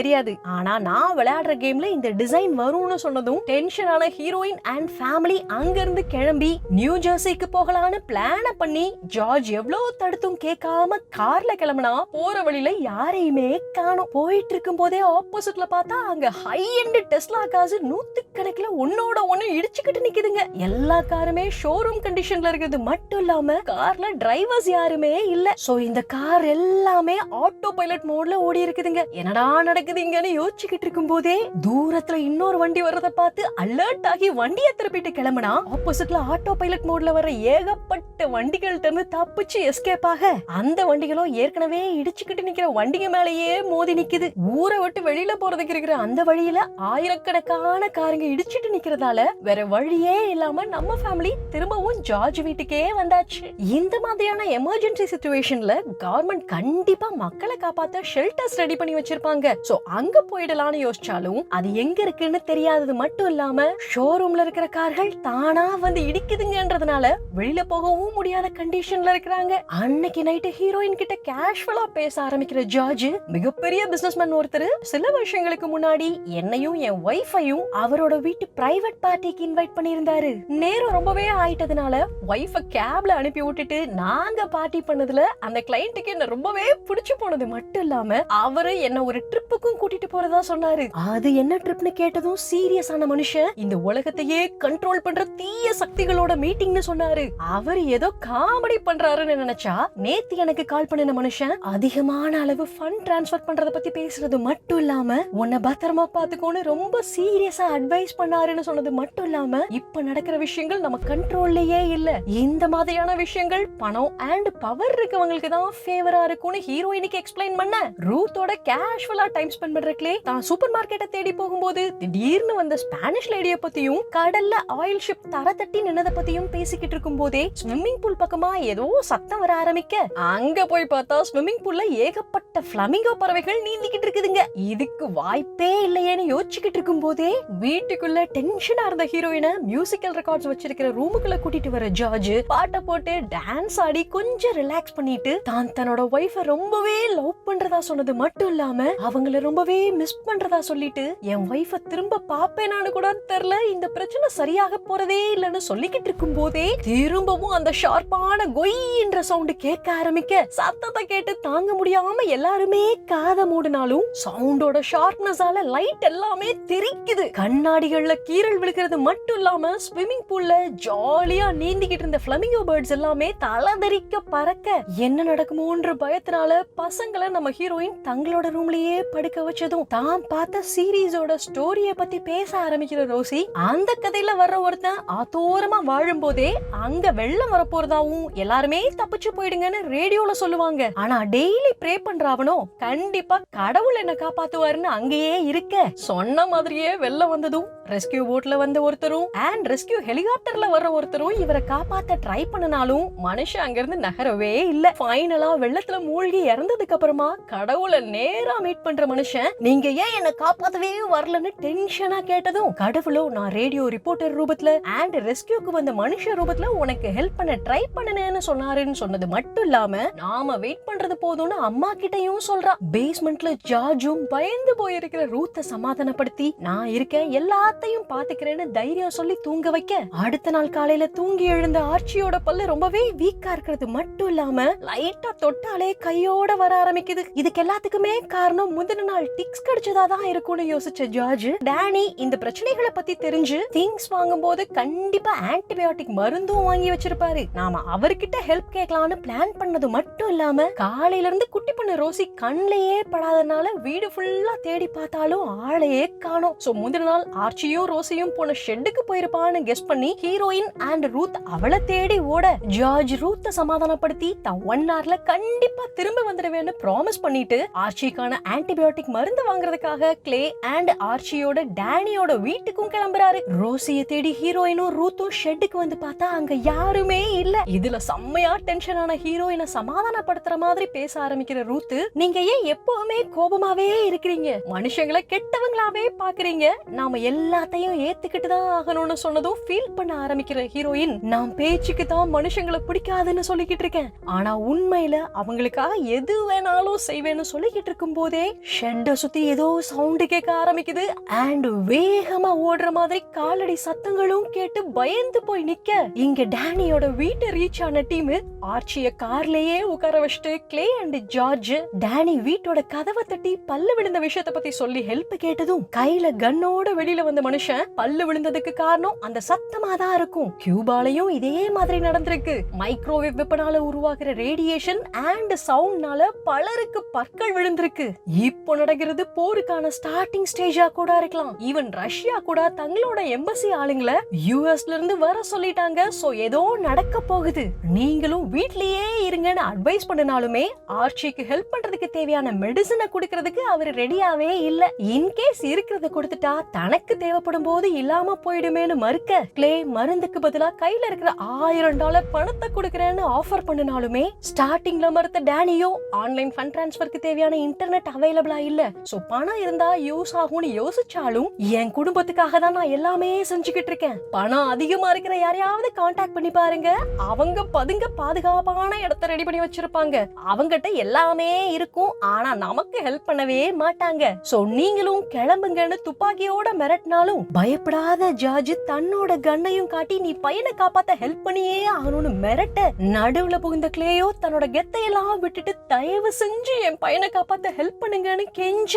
தெரியாது. ஆனா நான் விளையாடுற கேம்ல இந்த டிசைன் வரும்னு சொன்னதும் டென்ஷனான ஹீரோயின் அண்ட் ஃபேமிலி அங்க இருந்து கிளம்பி நியூ ஜெர்சிக்கு போகலான்னு பிளான பண்ணி ஜார்ஜ் எவ்வளவு தடுத்தும் கேட்காம கார்ல கிளம்பினா போற வழியில யாரையுமே காணோம். போயிட்டு இருக்கும் போதே ஆப்போசிட்ல பார்த்தா அங்க ஹை எண்ட் டெஸ்லா காசு நூத்துக்கணக்கில் ஒன்னோட ஒண்ணு இடிச்சுக்கிட்டு நிக்குதுங்க. எல்லா காருமே ஷோரூம் கண்டிஷன்ல இருக்குது மட்டும் இல்லாம கார்ல டிரைவர்ஸ் யாருமே இல்ல. சோ இந்த கார் எல்லாமே ஆட்டோ பைலட் மோட்ல ஓடி இருக்குதுங்க. என்னடா நடக்குதுங்கன்னு யோசிச்சுக்கிட்டு இருக்கும் போதே தூரத்துல இன்னொரு வண்டி வர்றத பார்த்து அலர்ட் ஆகி வண்டியை திருப்பிட்டு கிளம்பினா ஆப்போசிட்ல ஆட்டோ பைலட் மோட்ல வர ஏகப்பட்ட வண்டிகள்ட்ட இருந்து தப்பிச்சு எஸ்கேப் ஆக அந்த வண்டிகளோ ஏற்கனவே இடிச்சுக்கிட்டு நிக்கிற வண்டிங்க மேலேயே மோதி நிக்குது. ஊரை விட்டு வெளியில போறதுக்கு இருக்கிற அந்த வழியில ஆயிரக்கணக்கான காருங்க இடிச்சிட்டு நிக்கிறதால வேற வழியே இல்லாம நம்ம ஃபேமிலி திரும்பவும் ஜார்ஜ் வீட்டுக்கே வந்தாச்சு. இந்த மாதிரியான எமர்ஜென்சி சிச்சுவேஷன்ல கவர்மெண்ட் கண்டிப்பா மக்களை காப்பாத்த ஷெல்டர்ஸ் ரெடி பண்ணி வச்சிருப்பாங்க. சோ அங்க போயிடலாம்னு யோசிச்சாலும் அது எங்க இருக்குன்னு தெரியாதது மட்டும் இல்லாம ஷோரூம்ல இருக்கிற கார்கள் தானா வந்து இடிக்குதுங்கன்றதுனால வெளியில போகவும் முடியாத கண்டிஷன்ல இருக்கிறாங்க. அன்னைக்கு நைட்டு ஹீரோயின் கிட்ட கேஷுவலா பேச ஆரம்பிக்கிற ஜார்ஜ் மிகப்பெரிய பிசினஸ்மேன் ஒருத்தர் சில வருஷங்களுக்கு முன்னாடி என்னையும் என் வைஃபையும் அவரோட வீட்டு பிரைவேட் பார்ட்டிக்கு இன்வைட் பண்ணியிருந்தாரு. நேரம் ரொம்பவே ஆயிட்டதுனால வைஃப கேப்ல அனுப்பி விட்டுட்டு நாங்க பார்ட்டி பண்ணதுல அந்த கிளையண்ட்டுக்கு என்ன ரொம்பவே பிடிச்சு போனது மட்டும் இல்லாம அவரு என்ன ஒரு ட்ரிப்புக்கும் கூட்டிட்டு போறதா சொன்னாரு. அது என்ன ட்ரிப்னு கேட்டதும் சீரியஸான மனுஷன் இந்த உலகத்தையே கண்ட்ரோல் பண்றது தீய சக்திகளோட மீட்டிங்னு சொன்னாரு. அவர் ஏதோ காமெடி பண்றாருன்னு நினைச்சா நேத்து எனக்கு கால் பண்ணின மனுஷன் அதிகமான அளவு ஃபண்ட் டிரான்ஸ்ஃபர் பண்றத பத்தி பேசுறது மட்டும் இல்லாம உன்னை பத்திரமா பாத்துக்கோன்னு ரொம்ப சீரியஸா அட்வைஸ் பண்ணாருன்னு சொன்னது மட்டும் இல்லாம இப்ப நடக்கிற விஷயங்கள் நம்ம கண்ட்ரோல்லயே இல்ல. இந்த மாதிரியான விஷயங்கள் பணம் அண்ட் பவர் இருக்கவங்களுக்கு தான் ஃபேவரா இருக்கும்னு ஹீரோயினுக்கு எக்ஸ்பிளைன் பண்ண ரூத்தோட கேஷுவலா டைம் ஸ்பெண்ட் பண்றதுலே தான் சூப்பர் மார்க்கெட்டை தேடி போகும்போது திடீர்னு வந்த ஸ்பானிஷ் லேடிய பத்தியும் கடல்ல ஆயில் ஷிப் தர தட்டி நின்னத பத்தியும் பேசிக்கிட்டு இருக்கும் போதே ஸ்விம்மிங் பூல் பக்கமா ஏதோ சத்தம் வர ஆரம்பிக்க அங்க போய் பார்த்தா ஸ்விம்மிங் பூல்ல ஏகப்பட்ட பிளமிங்கோ பறவைகள் நீந்திக்கிட்டு இருக்குதுங்க. இதுக்கு வாய்ப்பே இல்லையேன்னு யோசிச்சுக்கிட்டு இருக்கும் போதே வீட்டுக்குள்ள டென்ஷனா இருந்த ஹீரோயினை மியூசிக்கல் ரெக்கார்ட்ஸ் வச்சிருக்கிற ரூமுக்குள்ள கூட்டிட்டு வர ஜார்ஜ் பாட்டை போட்டு டான்ஸ் ஆடி கொஞ்சம் ரிலாக்ஸ் பண்ணிட்டு தான் தன்னோட ஒய்ஃப ரொம்பவே லவ் பண்றதா சொன்னது மட்டும் இல்லாம அவங்கள ரொம்பவே மிஸ் பண்றதா சொல்லிட்டு என் ஒய்ஃப திரும்ப பாப்பேனான்னு கூட தெரியல, இந்த பிரச்சனை சரியாக போறதே இல்லன்னு சொல்லிக்கிட்டு இருக்கும் போதே திரும்பவும் அந்த ஷார்ப்பான கொய் என்ற சவுண்ட் கேட்க ஆரம்பிக்க சத்தத்தை கேட்டு தாங்க முடியாம எல்லாருமே காதை மூடினாலும் சவுண்டோட ஷார்ப்னஸால லைட் எல்லாமே தெரிக்குது. கண்ணாடிகள்ல கீறல் விழுகிறது மட்டும் இல்லாம ஸ்விம்மிங் பூல்ல ஜாலியா நீந்திக்கிட்டு இருந்த பிளமிங்கோ பேர்ட்ஸ் எல்லாமே தலதறிக்க பறக்க என்ன நடக்குமோன்ற பயத்தினால பசங்களை நம்ம ஹீரோயின் தங்களோட ரூம்லயே படுக்க வச்சதும் தான் பார்த்த சீரீஸோட ஸ்டோரிய பத்தி பேச ஆரம்பிக்கிற ரோசி அந்த கதையில வர்ற ஒருத்தன் ஆத்தோரமா வாழும் போதே அங்க வெள்ளம் வரப்போறதாவும் எல்லாருமே தப்பிச்சு போயிடுங்கன்னு ரேடியோல சொல்லுவாங்க. ஆனா டெய்லி ப்ரே பண்றவனோ கண்டிப்பா கடவுள் என்ன காப்பாத்துவாருன்னு அங்கேயே இருக்க சொன்ன மாதிரியே வெள்ளம் வந்ததும் ரெஸ்கியூ போட்ல வந்த ஒருத்தரும் அண்ட் ரெஸ்கியூ ஹெலிகாப்டர்ல வர்ற ஒருத்தரும் இவரை காப்பாத்த ட்ரை பண்ணனாலும் மனுஷன் அங்கிருந்து நகரவே இல்ல. ஃபைனலா வெள்ளத்துல மூழ்கி இறந்ததுக்கு அப்புறமா கடவுளை நேரா மீட் பண்ற மனுஷன் நீங்க ஏன் என்ன காப்பாத்தவே வரலன்னு டென்ஷனா கேட்டதும் கடவுளோ நான் ரேடியோ ரிப்போர்ட்டர் ரூபத்துல அண்ட் ரெஸ்கியூக்கு வந்த மனுஷ ரூபத்துல உனக்கு ஹெல்ப் பண்ண ட்ரை பண்ணனேன்னு சொன்னாருன்னு சொன்னது மட்டும் இல்லாம நாம வெயிட் பண்றது போதும்னு அம்மா கிட்டயும் சொல்றா. பேஸ்மெண்ட்ல ஜார்ஜும் பயந்து போயிருக்கிற ரூத்தை சமாதானப்படுத்தி நான் இருக்கேன் எல்லாத்தையும் பாத்துக்கிறேன்னு தைரியம் சொல்லி தூங்க வைக்க அடுத்த நாள் காலையில தூங்கி எழுந்த ஆர்ச்சியோட பல்லு ரொம்பவே வீக்கா இருக்கிறது மட்டும் இல்லாம லைட்டா தொட்டாலே கையோட வர ஆரம்பிக்குது. இதுக்கு எல்லாத்துக்குமே காரணம் முந்தின நாள் டிக்ஸ் கிடைச்சதாதான் இருக்கும்னு யோசிச்ச ஜார்ஜ் டேனி இந்த பிரச்சனைகளை பத்தி தெரிஞ்சு திங்ஸ் வாங்கும் போது கண்டிப்பா ஆன்டிபயோட்டிக் மருந்தும் வாங்கி வச்சிருப்பாரு. நாம அவர்கிட்ட ஹெல்ப் கேட்கலாம்னு பிளான் பண்ணது மட்டும் இல்லாம காலையில இருந்து குட்டி பண்ண ரோசி கண்ணிலேயே படாதனால வீடு ஃபுல்லா தேடி பார்த்தாலும் ஆளையே காணோம். சோ முந்தின நாள் ஆர்ச்சியும் ரோசியும் போன ஷெட்டுக்கு போயிருப்பான்னு கெஸ் பண்ணி ஹீரோயின் அண்ட் ரூத் அவளை தேடி ஓட ஜார்ஜ் ரூத்த சமாதானப்படுத்தி தான் 1 hourல கண்டிப்பா திரும்ப வந்துடுவேன்னு ப்ராமிஸ் பண்ணிட்டு ஆர்ச்சிக்கான ஆன்டிபயோட்டிக் மருந்து வாங்குறதுக்காக கிளே அண்ட் ஆர்ச்சியோட டேனியோட வீட்டுக்கும் கிளம்புறாரு. ரோசியை தேடி ஹீரோயினும் ரூத்தும் ஷெட்டுக்கு வந்து பார்த்தா அங்க யாருமே இல்ல. இதுல செம்மையா டென்ஷனான ஹீரோயினை சமாதானப்படுத்துற மாதிரி பேச ஆரம்பிக்கிற ரூத்து நீங்க ஏன் எப்பவுமே கோபமாவே இருக்கிறீங்க, மனுஷங்களை கெட்டவங்களாவே பாக்குறீங்க, நாம எல்லாத்தையும் ஏத்துக்கிட்டு தான் ஆகணும்னு சொன்னதும் ஃபீல் பண்ண ஆரம்பிக்கிற ஹீரோயின் நான் பேச்சுக்கு தான் மனுஷங்களை பிடிக்காதுன்னு சொல்லிக்கிட்டு இருக்கேன், ஆனா உண்மையில அவங்களுக்காக எது வேணாலும் செய்வேன்னு சொல்லிக்கிட்டு இருக்கும் போதே ஷெட்டை சுத்தி ஏதோ சவுண்ட் கேட்க ஆரம்பிக்குது அண்ட் வேகமா ஓடுற மாதிரி காலடி சத்தங்களும் கேட்டு பயந்து போய் நிக்க இங்க டேனியோட வீட்டை ரீச் ஆன டீம் ஆர்ச்சிய கார்லயே உட்கார வச்சுட்டு கிளே அண்ட் ஜார்ஜ் டேனி வீட்டோட கதவை தட்டி பல்லு விழுந்த விஷயத்தை பத்தி சொல்லி ஹெல்ப் கேட்டதும் கையில கன்னோட வெளியில வந்த மனுஷன் பல்லு விழுந்ததுக்கு காரணம் அந்த சத்தமா தான் இருக்கும். கியூபாலையும் இதே மாதிரி நடந்திருக்கு. மைக்ரோவேவ் வெப்பனால உருவாக்குற ரேடியேஷன் அண்ட் சவுண்ட்னால பலருக்கு பற்கள் விழுந்திருக்கு. இப்போ நடக்கிறது போருக்கான ஸ்டார்டிங் ஸ்டேஜா கூட இருக்கலாம். ஈவன் ரஷ்யா கூட தங்களோட எம்பசி ஆளுங்களை யுஎஸ்ல இருந்து வர சொல்லிட்டாங்க. சோ ஏதோ நடக்க போகுது, நீங்களும் வீட்லயே இருங்கன்னு அட்வைஸ் பண்ணனாலுமே ஆர்ச்சிக்கு ஹெல்ப் பண்றதுக்கு தேவையான மெடிசனை குடுக்கிறதுக்கு அவர் ரெடியாவே இல்ல. இன்கேஸ் இருக்கிறத கொடுத்துட்டா தனக்கு தேவைப்படும் போது இல்லாம போயிடுமேன்னு மறுக்க கிளே மருந்துக்கு பதிலா கையில இருக்கிற $1000 பணத்தை கொடுக்கறேன்னு ஆஃபர் பண்ணனாலுமே ஸ்டார்டிங்ல மறுத்த டேனியோ ஆன்லைன் ஃபண்ட் டிரான்ஸ்ஃபருக்கு தேவையான இன்டர்நெட் அவைலபிளா இல்ல. சோ பணம் இருந்தா யூஸ் ஆகும்னு யோசிச்சாலும் என் குடும்பத்துக்காக தான் நான் எல்லாமே செஞ்சுக்கிட்டு இருக்கேன், பணம் அதிகமா இருக்கிற யாரையாவது கான்டாக்ட் பண்ணி பாருங்க, அவங்க பதுங்க பாதுகாப்பான இடத்தை ரெடி பண்ணி வச்சிருப்பாங்க, அவங்கிட்ட எல்லாமே எல்லாமே இருக்கும், ஆனா நமக்கு ஹெல்ப் பண்ணவே மாட்டாங்க. சோ நீங்களும் கிளம்புங்கன்னு துப்பாக்கியோட மிரட்டினாலும் பயப்படாத ஜார்ஜ் தன்னோட கண்ணையும் காட்டி நீ பையனை காப்பாத்த ஹெல்ப் பண்ணியே ஆகணும்னு மிரட்ட, நடுவுல புகுந்த கிளேயோ தன்னோட கெத்தையெல்லாம் விட்டுட்டு தயவு செஞ்சு என் பையனை காப்பாத்த ஹெல்ப் பண்ணுங்கன்னு கெஞ்ச,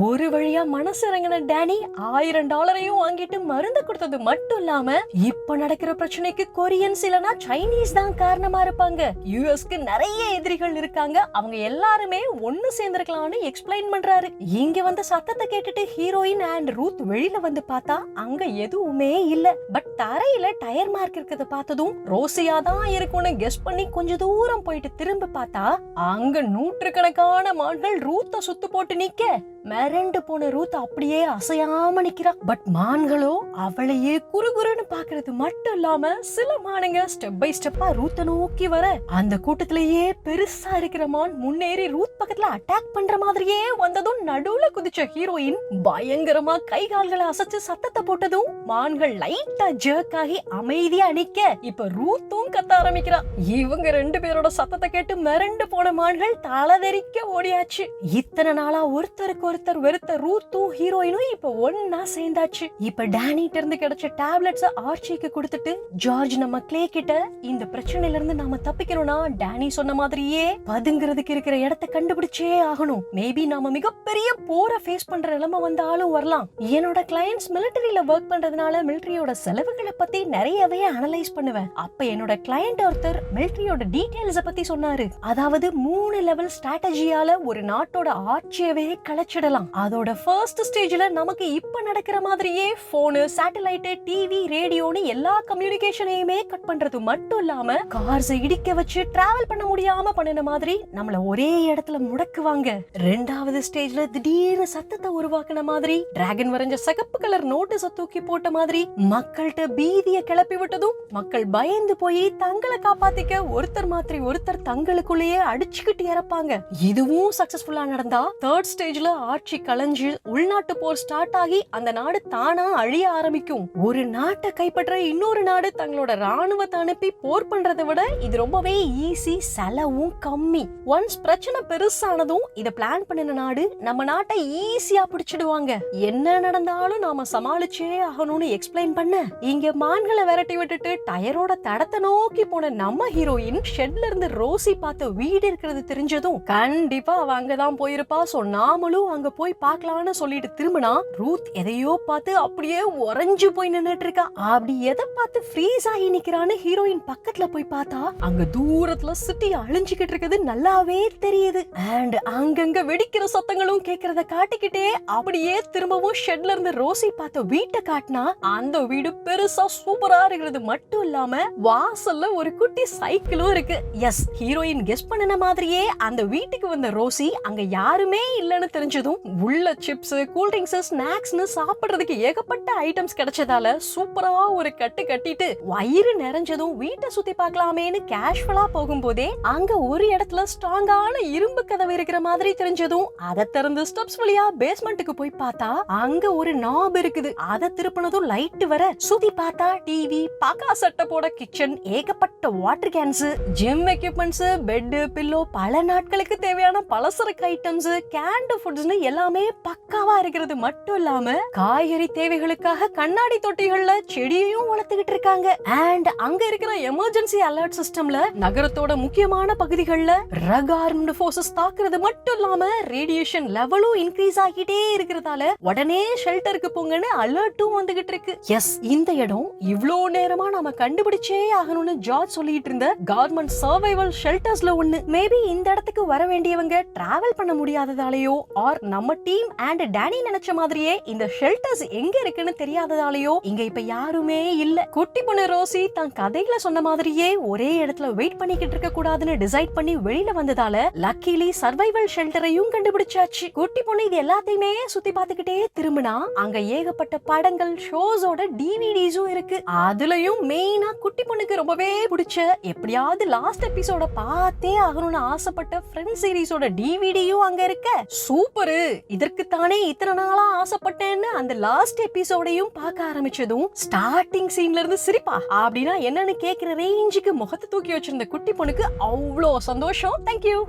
ஒரு வழியா மனசு இறங்கின டேனி $1000 வாங்கிட்டு மருந்து கொடுத்தது மட்டும் இல்லாம இப்ப நடக்கிற பிரச்சனைக்கு கொரியன்ஸ் இல்லனா சைனீஸ் தான் காரணமா இருப்பாங்க, யுஎஸ்க்கு நிறைய எதிரிகள் இருக்காங்க, அவங்க எல்லாருமே ஒன்னு சேர்ந்திருக்கலாம்னு எக்ஸ்பிளைன் பண்றாரு. இங்க வந்த சத்தத்தை கேட்டுட்டு ஹீரோயின் அண்ட் ரூத் வெளியில வந்து பார்த்தா அங்க எதுவுமே இல்ல. பட் தரையில டயர் மார்க் இருக்கிறத பார்த்ததும் ரோசியா தான் இருக்கும்னு கெஸ் பண்ணி கொஞ்ச தூரம் போயிட்டு திரும்ப பார்த்தா அங்க நூற்றுக்கணக்கான மான்கள் ரூத்த சுத்து போட்டு நிக்க, மிரண்டு போன ரூத் அப்படியே அசையாம நிக்கிறா. பட் மான்களோ அவளையே குறுகுறுன்னு பாக்குறது மட்டும் இல்லாம சில மானுங்க ஸ்டெப் பை ஸ்டெப்பா ரூத்த நோக்கி வர, அந்த கூட்டத்திலேயே பெருசா இருக்கிற மான் முன்னேறி ரூத் பக்கத்துல அட்டாக் பண்ற மாதிரியே வந்ததும் நடுவுல குதிச்ச ஹீரோயின் பயங்கரமா கை கால்களை அசைச்சு சத்தத்தை போட்டதும் மான்கள் லைட்டா ஜர்க் ஆகி அமைதியா நிக்க, இப்ப ரூத்தும் கத்த ஆரம்பிக்கிறா. இவங்க 2 பேரோட சத்தத்தை கேட்டு மிரண்டு போன மான்கள் தலதெறிக்க ஓடியாச்சு. இத்தனை நாளா ஒருத்தருக்கு ஒருத்தர் வெறுத்த ரூத்தும் ஹீரோயினும் இப்ப ஒன்னா சேர்ந்தாச்சு. இப்ப டேனிட்ட இருந்து கிடைச்ச டேப்லெட்ஸ் ஆர்ச்சிக்கு கொடுத்துட்டு, ஜார்ஜ் நம்ம கிளே கிட்ட இந்த பிரச்சனையில இருந்து நாம தப்பிக்கணும்னா டேனி சொன்ன மாதிரியே பதுங்கிறதுக்கு இருக்கிற இடத்தை கண்டுபிடிச்சே ஆகணும். மேபி நாம மிகப்பெரிய போரை ஃபேஸ் பண்ற நிலைமை வந்தாலும் வரலாம். என்னோட கிளையன்ட்ஸ் மிலிட்டரியில ஒர்க் பண்றதுனால மிலிட்டரியோட செலவுகளை பத்தி நிறையவே அனலைஸ் பண்ணுவேன். அப்ப என்னோட கிளையண்ட் ஒருத்தர் மிலிட்டரியோட டீடைல்ஸ் பத்தி சொன்னாரு. அதாவது 3 லெவல் ஸ்ட்ராட்டஜியால ஒரு நாட்டோட ஆட்சியவே கலைச்சிடலாம். அதோட ஃபர்ஸ்ட் ஸ்டேஜ்ல நமக்கு இப்ப நடக்கிற மாதிரியே போனு, சேட்டலைட், டிவி, ரேடியோன்னு எல்லா கம்யூனிகேஷனையுமே கட் பண்றது மட்டும் இல்லாம கார்ஸ் இடிக்க வச்சு டிராவல் பண்ண முடியாம பண்ணின மாதிரி நம்மள ஒரே இடத்துல முடக்குவாங்க. 2வது ஸ்டேஜ்ல திடீர்னு சத்தத்தை உருவாக்குன மாதிரி, டிராகன் வரைஞ்ச சிகப்பு கலர் நோட்டீஸ தூக்கி போட்ட மாதிரி மக்கள்கிட்ட பீதிய கிளப்பி விட்டதும் மக்கள் பயந்து போய் தங்களை காப்பாத்திக்க ஒருத்தர் மாத்திரை ஒருத்தர் தங்களுக்குள்ளேயே அடிச்சுக்கிட்டு இறப்பாங்க. இதுவும் சக்சஸ்ஃபுல்லா நடந்தா 3rd ஸ்டேஜ்ல ஆட்சி கலைஞ்சு உள்நாட்டு போர் ஸ்டார்ட் ஆகி அந்த நாடு தானா அழிய ஆரம்பிக்கும். ஒரு நாட்டை கைப்பற்ற இன்னொரு நாடு தங்களோட ராணுவத்தை அனுப்பி போர் பண்றதை விட இது ரொம்பவே ஈஸி, செலவும் கம்மி. ஒன்ஸ் பிரச்சனை பெருசானதும் இத பிளான் பண்ணின நாடு நம்ம நாட்டை ஈஸியா பிடிச்சிடுவாங்க. என்ன நடந்தாலும் நாம சமாளிச்சே ஆகணும்னு எக்ஸ்பிளைன் பண்ண, இங்க மான்களை விரட்டி விட்டுட்டு டயரோட தடத்தை நோக்கி போன நம்ம ஹீரோயின் ஷெட்ல இருந்து ரோசி பார்த்த வீடு இருக்கிறது தெரிஞ்சதும் கண்டிப்பா அவ அங்கதான் போயிருப்பா. சோ நாமளும் அங்க போய் பார்க்கலாம்னு சொல்லிட்டு திரும்பினா ரூத் எதையோ பார்த்து அப்படியே உறைஞ்சு போய் நின்னுட்டு இருக்கா. அப்படி எதை பார்த்து ஃப்ரீஸ் ஆகி நிக்கிறான்னு ஹீரோயின் பக்கத்துல போய் பார்த்தா அங்க தூரத்துல சிட்டி அழிஞ்சுக்கிட்டு இருக்கிறது நல்லாவே தெரியுது. அண்ட் அங்கங்க வெடிக்கிற சத்தங்களும் கேக்குறத காட்டிக்கிட்டே அப்படியே திரும்பவும் ஷெட்ல இருந்து ரோசி பார்த்த வீட்டை காட்டினா அந்த வீடு பெருசா சூப்பரா இருக்கிறது மட்டும் இல்லாம வாசல்ல ஒரு குட்டி சைக்கிளும் இருக்கு. எஸ், ஹீரோயின் கெஸ் பண்ணின மாதிரியே அந்த வீட்டுக்கு வந்த ரோசி அங்க யாருமே இல்லன்னு தெரிஞ்சதும் உள்ள சிப்ஸ், கூல் ட்ரிங்க்ஸ், ஸ்நாக்ஸ்னு சாப்பிடுறதுக்கு ஏகப்பட்ட ஐட்டம்ஸ் கிடைச்சதால சூப்பரா ஒரு கட்டு கட்டிட்டு வயிறு நிறைஞ்சதும் வீட்டை சுத்தி பார்க்கலாமேன்னு கேஷுவலா போகும்போதே அங்க ஒரு இடத்துல ஸ்ட்ராங்கான இரும்பு கதவு இருக்கிற மாதிரி தெரிஞ்சதும் அதை திறந்து ஸ்டெப்ஸ் வழியா பேஸ்மெண்ட்டுக்கு போய் பார்த்தா அங்க ஒரு நாப் இருக்குது. அதை திருப்பினதும் லைட் வர சுத்தி பார்த்தா டிவி, பாக்கா செட்டப்போட கிச்சன், ஏகப்பட்ட water cans, gym equipments, bed, pillow, பல நாட்களுக்கு தேவையான பலசரக்கு ஐட்டம்ஸ், கேண்ட் ஃபுட்ஸ்னு எல்லாமே பக்காவா இருக்கிறது மட்டும் இல்லாம காய்கறி தேவைகளுக்காக கண்ணாடி தொட்டிகள்ல செடியையும் வளர்த்துக்கிட்டு இருக்காங்க. அண்ட் அங்க இருக்கிற எமர்ஜென்சி அலர்ட் சிஸ்டம்ல நகரத்தோட முக்கியமான பகுதிகள்ல ரக் ஆர்ம்டு ஃபோர்சஸ் தாக்குறது மட்டும் இல்லாம ரேடியேஷன் லெவலும் இன்க்ரீஸ் ஆகிட்டே இருக்கிறதால உடனே ஷெல்டருக்கு போங்கன்னு அலர்ட்டும் வந்துகிட்டு இருக்கு. எஸ், இந்த இடம் இவ்ளோ நேரமா நாம கண்டுபிடிச்சே ஆகணும்னு ஜார்ஜ் சொல்லிட்டு இருந்த கவர்மெண்ட் சர்வைவல் ஷெல்டர்ஸ்ல ஒண்ணு. மேபி இந்த இடத்துக்கு வர வேண்டியவங்க டிராவல் பண்ண முடியாததாலேயோ ஆர் நம்ம டீம் அண்ட் டேனி நினைச்ச மாதிரியே இந்த ஷெல்டர்ஸ் எங்க இருக்குன்னு தெரியாததாலேயோ இங்க இப்ப யாருமே இல்ல. குட்டி பொண்ணு ரோசி தான் கதையில சொன்ன மாதிரியே ஒரே இடத்துல வெயிட் பண்ணிக்கிட்டு இருக்க கூடாதுன்னு டிசைட் பண்ணி வெளியில வந்ததால லக்கிலி சர்வைவல் ஷெல்டரையும் கண்டுபிடிச்சாச்சு. குட்டி பொண்ணு இது எல்லாத்தையுமே சுத்தி பார்த்துக்கிட்டே திரும்பினா அங்க ஏகப்பட்ட படங்கள், ஷோஸோட டிவிடிஸும் இருக்கு. அதுலயும் மெயினா குட்டி பொண்ணுக்கு ரொம்பவே பிடிச்ச எப்படியாவது லாஸ்ட் எபிசோட பார்த்தே ஆகணும்னு ஆசைப்பட்ட ஃப்ரெண்ட்ஸ் சீரிஸோட டிவிடியும் அங்க இருக்க. சூப்பரு, இதற்கு தானே இத்தனை நாளா ஆசைப்பட்டேன்னு அந்த லாஸ்ட் எபிசோடையும் பார்க்க ஆரம்பிச்சதும் ஸ்டார்டிங் சீன்ல இருந்து சிரிப்பா அப்படின்னா என்னன்னு கேக்குற ரேஞ்சுக்கு முகத்தை தூக்கி வச்சிருந்த குட்டி பொண்ணுக்கு அவ்வளோ சந்தோஷம். தேங்க்யூ.